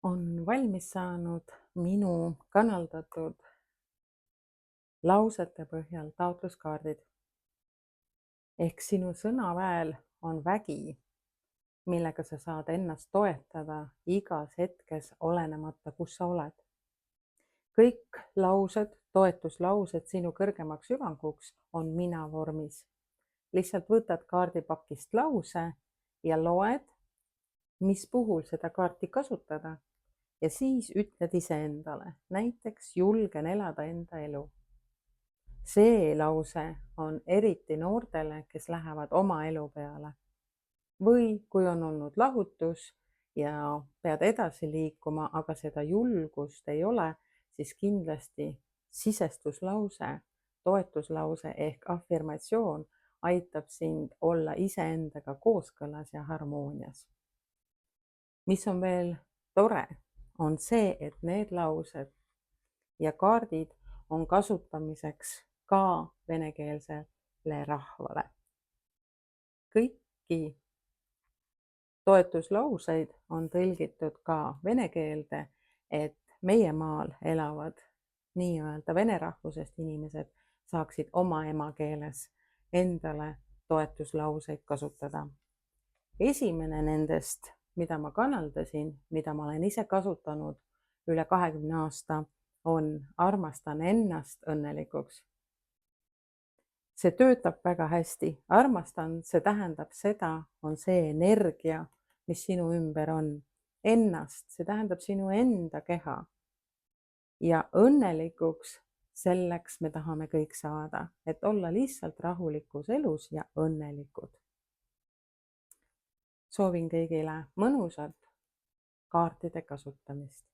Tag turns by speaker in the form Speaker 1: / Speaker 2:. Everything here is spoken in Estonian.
Speaker 1: On valmis saanud minu kanaldatud lausete põhjal taotluskaardid. Ehk sinu sõnaväel on vägi, millega sa saad ennast toetada igas hetkes, olenemata, kus sa oled. Kõik laused, toetuslaused sinu kõrgemaks hüvanguks on mina vormis. Lihtsalt võtad kaardipakist lause ja loed, mis puhul seda kaarti kasutada ja siis ütled iseendale, näiteks julgen elada enda elu. See lause on eriti noortele, kes lähevad oma elu peale. Või kui on olnud lahutus ja pead edasi liikuma, aga seda julgust ei ole, siis kindlasti sisestuslause, toetuslause ehk afirmatsioon aitab sind olla iseendaga kooskõlas ja harmoonias. Mis on veel tore, on see, et need laused ja kaardid on kasutamiseks ka venekeelsele rahvale. Kõiki toetuslauseid on tõlgitud ka vene keelde, et meie maal elavad nii-öelda vene rahvusest inimesed saaksid oma emakeeles endale toetuslauseid kasutada. Esimene nendest, mida ma kanaldasin, mida ma olen ise kasutanud üle 20 aasta, on armastan ennast õnnelikuks. See töötab väga hästi. Armastan, see tähendab seda, on see energia, mis sinu ümber on. Ennast, see tähendab sinu enda keha. Ja õnnelikuks, selleks me tahame kõik saada, et olla lihtsalt rahulikus elus ja õnnelikud. Soovin kõigile mõnusat kaartide kasutamist.